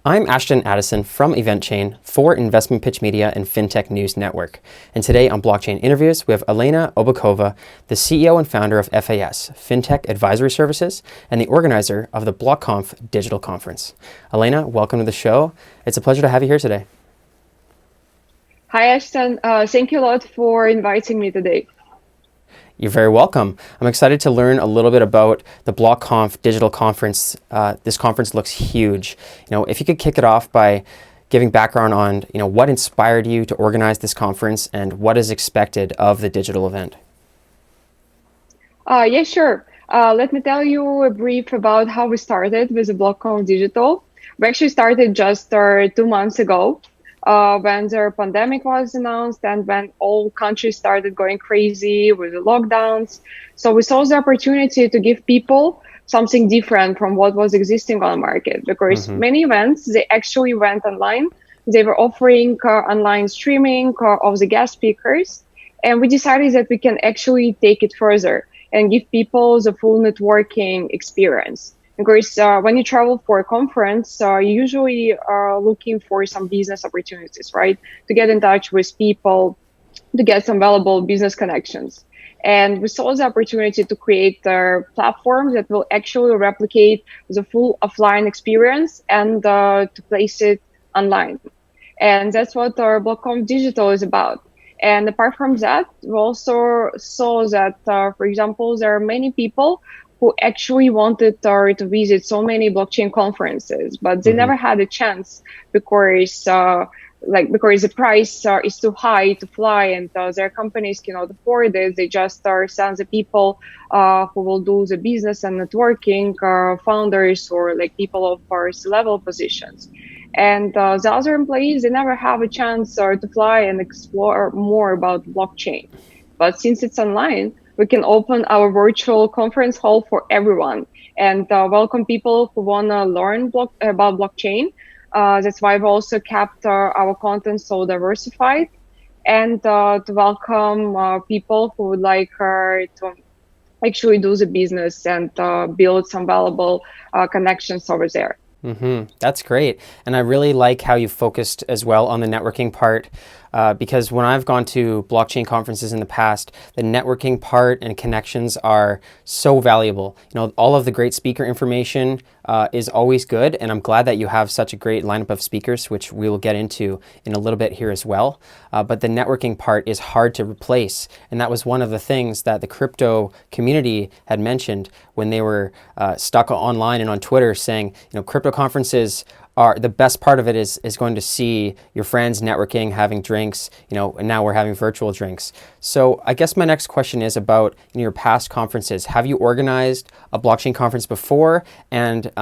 I'm Ashton Addison from EventChain for Investment Pitch Media and FinTech News Network. And today on Blockchain Interviews, we have Elena Obukhova, the CEO and founder of FAS, FinTech Advisory Services, and the organizer of the BlockConf Digital Conference. Elena, welcome to the show. It's a pleasure to have you here today. Hi, Ashton. Thank you a lot for inviting me today. You're very welcome. I'm excited to learn a little bit about the BlockConf Digital Conference. This conference looks huge. If you could kick it off by giving background on, what inspired you to organize this conference and what is expected of the digital event. Yeah, sure. Let me tell you a brief about how we started with the BlockConf Digital. We actually started just 2 months ago. When the pandemic was announced and when all countries started going crazy with the lockdowns. So we saw the opportunity to give people something different from what was existing on the market, because many events, they actually went online. They were offering online streaming of the guest speakers. And we decided that we can actually take it further and give people the full networking experience. Because when you travel for a conference, you usually are looking for some business opportunities, right? To get in touch with people, to get some valuable business connections. And we saw the opportunity to create a platform that will actually replicate the full offline experience and to place it online. And that's what our BlockConf Digital is about. And apart from that, we also saw that, for example, there are many people who actually wanted to visit so many blockchain conferences, but they never had a chance because the price is too high to fly, and their companies cannot afford it. They just send the people who will do the business and networking, founders or like people of first level positions. And the other employees, they never have a chance to fly and explore more about blockchain. But since it's online, we can open our virtual conference hall for everyone and welcome people who want to learn about blockchain. That's why we've also kept our content so diversified, and to welcome people who would like to actually do the business and build some valuable connections over there. That's great. And I really like how you focused as well on the networking part, because when I've gone to blockchain conferences in the past, the networking part and connections are so valuable. All of the great speaker information is always good, and I'm glad that you have such a great lineup of speakers, which we will get into in a little bit here as well. But the networking part is hard to replace, and that was one of the things that the crypto community had mentioned when they were stuck online and on Twitter saying, crypto conferences are the best part of it is going to see your friends networking, having drinks, and now we're having virtual drinks. So I guess my next question is about your past conferences. Have you organized a blockchain conference before? And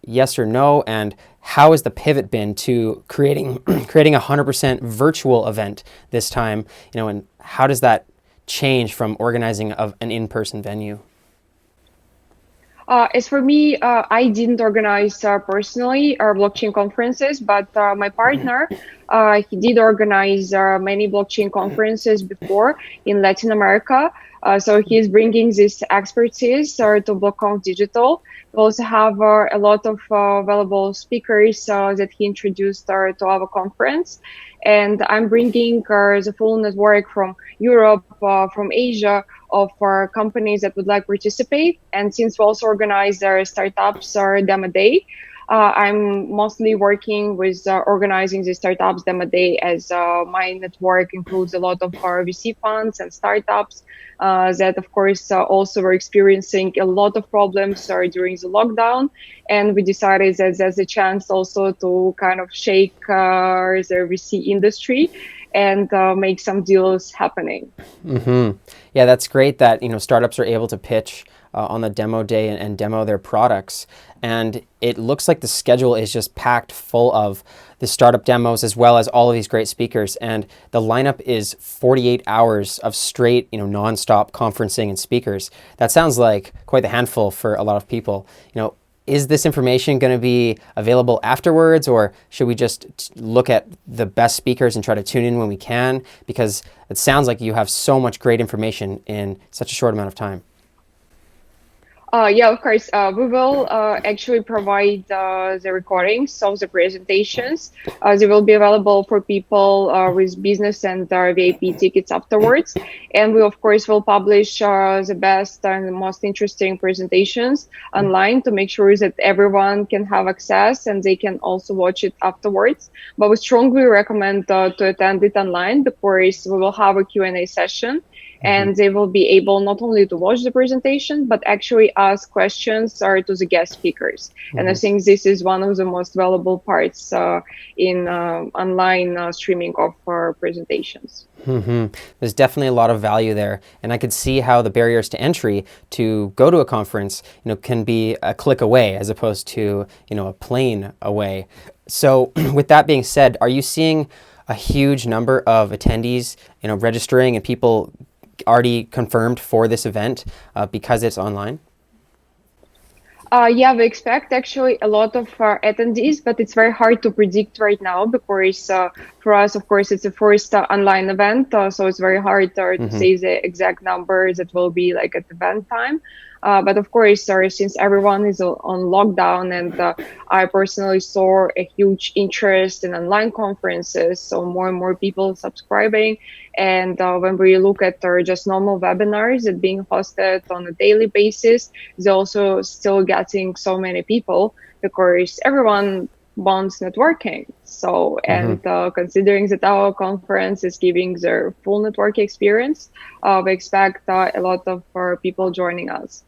yes or no? And how has the pivot been to creating a 100% virtual event this time? And how does that change from organizing an in-person venue? As for me, I didn't organize personally our blockchain conferences, but my partner, he did organize many blockchain conferences before in Latin America. So he's bringing this expertise to BlockConf Digital. We also have a lot of valuable speakers that he introduced to our conference. And I'm bringing the full network from Europe, from Asia, of companies that would like to participate. And since we also organize their startups or demo day, I'm mostly working with organizing the startups demo day, as my network includes a lot of VC funds and startups that, of course, also were experiencing a lot of problems during the lockdown. And we decided that there's a chance also to kind of shake the VC industry and make some deals happening. Yeah, that's great that startups are able to pitch on the demo day and demo their products. And it looks like the schedule is just packed full of the startup demos as well as all of these great speakers. And the lineup is 48 hours of straight, nonstop conferencing and speakers. That sounds like quite the handful for a lot of people. Is this information going to be available afterwards, or should we just look at the best speakers and try to tune in when we can? Because it sounds like you have so much great information in such a short amount of time. Yeah, of course. We will actually provide the recordings of the presentations. They will be available for people with business and VIP tickets afterwards. And we, of course, will publish the best and the most interesting presentations online to make sure that everyone can have access and they can also watch it afterwards. But we strongly recommend to attend it online because we will have a Q&A session and they will be able not only to watch the presentation but actually ask questions to the guest speakers. And I think this is one of the most valuable parts in online streaming of presentations. There's definitely a lot of value there, and I could see how the barriers to entry to go to a conference, can be a click away as opposed to, a plane away. So, with that being said, are you seeing a huge number of attendees, registering and people already confirmed for this event because it's online? Yeah, we expect actually a lot of attendees, but it's very hard to predict right now because for us, of course, it's the first online event, so it's very hard to say the exact numbers that will be like at event time. But of course, since everyone is on lockdown, and I personally saw a huge interest in online conferences, so more and more people subscribing. And when we look at just normal webinars that being hosted on a daily basis, they're also still getting so many people because everyone wants networking. So, and considering that our conference is giving their full networking experience, we expect a lot of people joining us.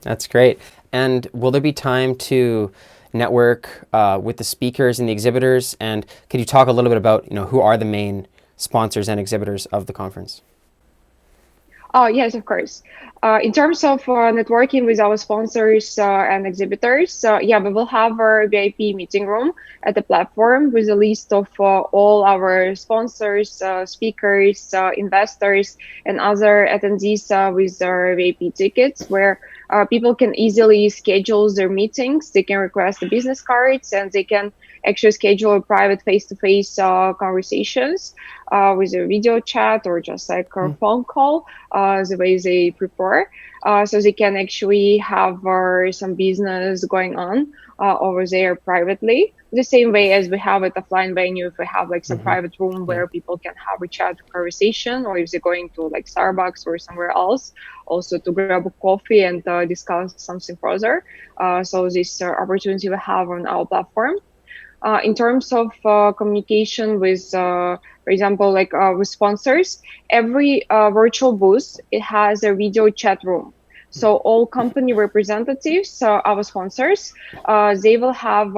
That's great. And will there be time to network with the speakers and the exhibitors? And could you talk a little bit about, who are the main sponsors and exhibitors of the conference? Yes, of course. In terms of networking with our sponsors and exhibitors, yeah, we will have our VIP meeting room at the platform with a list of all our sponsors, speakers, investors, and other attendees with their VIP tickets, where people can easily schedule their meetings. They can request the business cards, and they can actually schedule a private face-to-face conversations with a video chat or just like a phone call, the way they prefer. So they can actually have some business going on over there privately, the same way as we have at offline venue. If we have like some private room where people can have a chat conversation, or if they're going to like Starbucks or somewhere else, also to grab a coffee and discuss something further. So this opportunity we have on our platform. In terms of communication with, for example, like with sponsors, every virtual booth, it has a video chat room. So all company representatives, our sponsors, they will have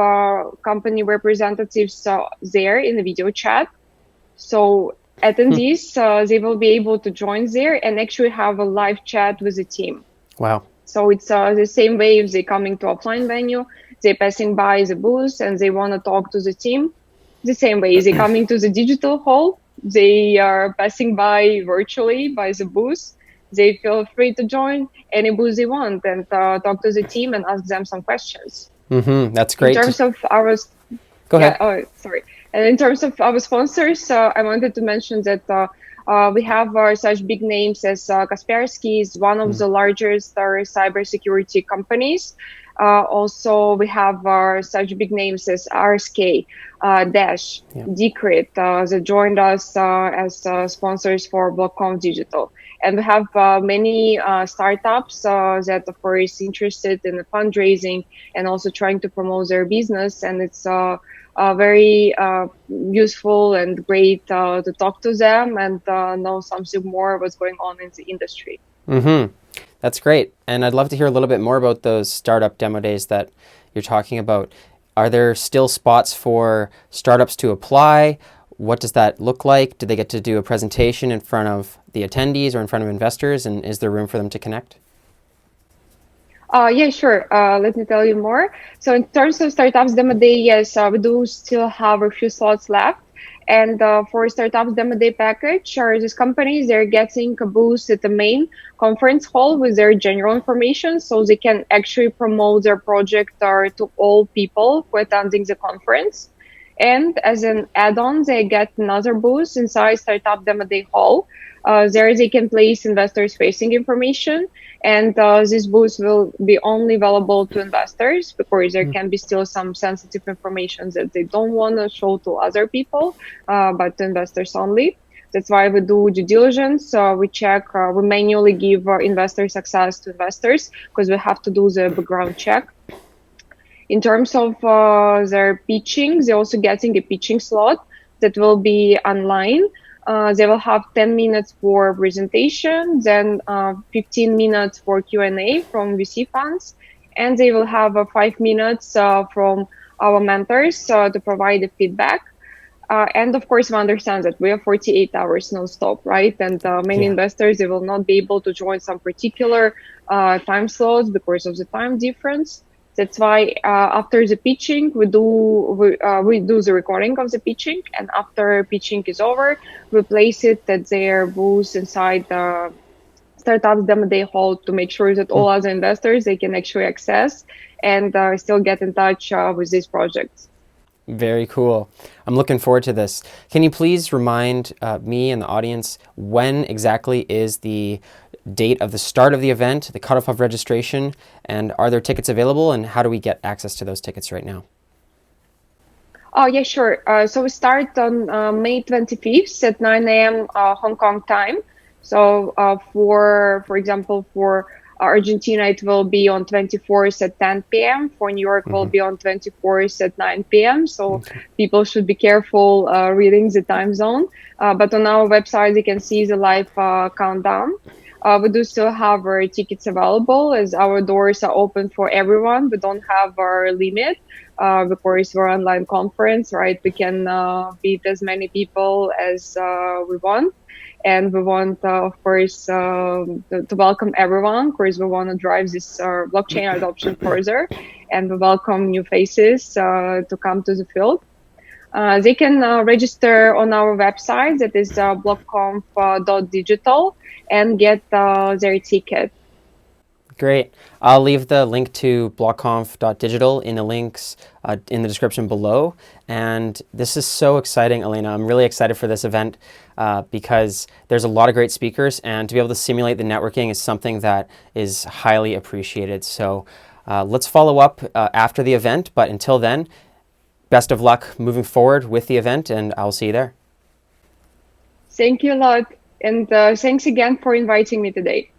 company representatives there in the video chat. So attendees, they will be able to join there and actually have a live chat with the team. Wow. So it's the same way if they're coming to offline venue, they're passing by the booth and they want to talk to the team. The same way they're coming to the digital hall, they are passing by virtually by the booth. They feel free to join any booth they want and talk to the team and ask them some questions. That's great. In terms of our... Go ahead. Oh, sorry. And in terms of our sponsors, I wanted to mention that we have such big names as Kaspersky is one of the largest cybersecurity companies. Also, we have such big names as RSK, Dash, Decrypt that joined us as sponsors for BlockConf Digital. And we have many startups that, of course, interested in the fundraising and also trying to promote their business. And it's very useful and great to talk to them and know something more what's going on in the industry. That's great. And I'd love to hear a little bit more about those startup demo days that you're talking about. Are there still spots for startups to apply? What does that look like? Do they get to do a presentation in front of the attendees or in front of investors? And is there room for them to connect? Yeah, sure. Let me tell you more. So in terms of Startups Demo Day, yes, we do still have a few slots left. And for Startups Demo Day package, these companies, they're getting a booth at the main conference hall with their general information, so they can actually promote their project to all people who are attending the conference. And as an add-on, they get another booth inside Startup Demo Day Hall. There they can place investors facing information, and this booth will be only available to investors because there can be still some sensitive information that they don't want to show to other people, but to investors only. That's why we do due diligence. We check, we manually give investors access to investors because we have to do the background check. In terms of their pitching, they're also getting a pitching slot that will be online. They will have 10 minutes for presentation, then 15 minutes for Q&A from VC funds, and they will have 5 minutes from our mentors to provide the feedback. And of course, we understand that we have 48 hours non-stop, right? And many investors, they will not be able to join some particular time slots because of the time difference. That's why after the pitching, we do the recording of the pitching, and after pitching is over, we place it at their booth inside the Startups Demo Day Hall to make sure that all other investors, they can actually access and still get in touch with these projects. Very cool. I'm looking forward to this. Can you please remind me and the audience when exactly is the date of the start of the event, the cutoff of registration, and are there tickets available, and how do we get access to those tickets right now? Oh, yeah, sure. So we start on May 25th at 9 a.m. Hong Kong time. So for example, for Argentina, it will be on 24th at 10 p.m. For New York, will be on 24th at 9 p.m. So people should be careful reading the time zone. But on our website, you can see the live countdown. We do still have our tickets available as our doors are open for everyone. We don't have our limit because we're online conference, right? We can beat as many people as we want. And we want, of course, to welcome everyone. Of course, we want to drive this blockchain adoption further, and we welcome new faces to come to the field. They can register on our website, that is blockconf.digital, and get their ticket. Great. I'll leave the link to blockconf.digital in the links in the description below. And this is so exciting, Elena. I'm really excited for this event because there's a lot of great speakers, and to be able to simulate the networking is something that is highly appreciated. So let's follow up after the event. But until then, best of luck moving forward with the event, and I'll see you there. Thank you a lot. And thanks again for inviting me today.